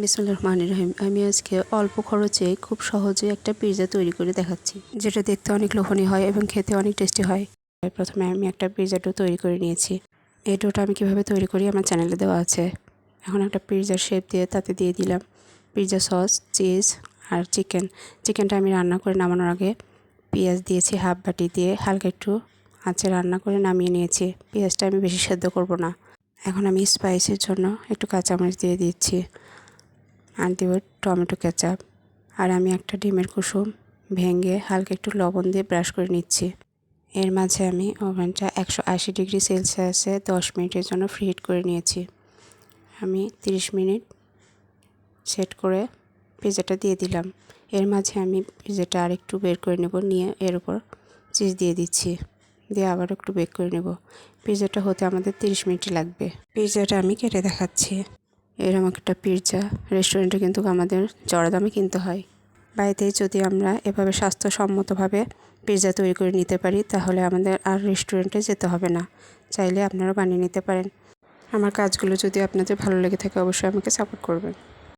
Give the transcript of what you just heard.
বিসমিল্লাহির রহমানির রহিম। আমি আজকে অল্প খরচে খুব সহজে একটা পিৎজা তৈরি করে দেখাচ্ছি, যেটা দেখতে অনেক লোভনীয় হয় এবং খেতে অনেক টেস্টি হয়। প্রথমে আমি একটা পিৎজা ডো তৈরি করে নিয়েছি। এই ডোটা আমি কীভাবে তৈরি করি আমার চ্যানেলে দেওয়া আছে। এখন একটা পিৎজার শেপ দিয়ে তাতে দিয়ে দিলাম পিৎজা সস, চিজ আর চিকেনটা আমি রান্না করে নামানোর আগে পেঁয়াজ দিয়েছি হাফ বাটি দিয়ে হালকা একটু আঁচে রান্না করে নামিয়ে নিয়েছি। পেঁয়াজটা আমি বেশি সেদ্ধ করব না। এখন আমি স্পাইসের জন্য একটু কাঁচামরিচ দিয়ে দিচ্ছি আর দেব টমেটো কেচাপ। আর আমি একটা ডিমের কুসুম ভেঙে হালকা একটু লবণ দিয়ে ব্রাশ করে নিচ্ছি। এর মাঝে আমি ওভেনটা 180 ডিগ্রি সেলসিয়াসে 10 মিনিটের জন্য ফ্রিহিট করে নিয়েছি। আমি 30 মিনিট সেট করে পিৎজাটা দিয়ে দিলাম। এর মাঝে আমি পিৎজাটা আর একটু বের করে নেব, নিয়ে এর উপর চিজ দিয়ে দিচ্ছি, দিয়ে আবার একটু বেক করে নেব। পিৎজাটা হতে আমাদের 30 মিনিটই লাগবে। পিৎজাটা আমি কেটে দেখাচ্ছি। এরকম একটা পিৎজা রেস্টুরেন্টে কিন্তু আমাদের চড়া দামে কিনতে হয়। বাড়িতে যদি আমরা এভাবে স্বাস্থ্যসম্মতভাবে পিৎজা তৈরি করে নিতে পারি, তাহলে আমাদের আর রেস্টুরেন্টে যেতে হবে না। চাইলে আপনারা বানিয়ে নিতে পারেন। আমার কাজগুলো যদি আপনাদের ভালো লেগে থাকে, অবশ্যই আমাকে সাপোর্ট করবেন।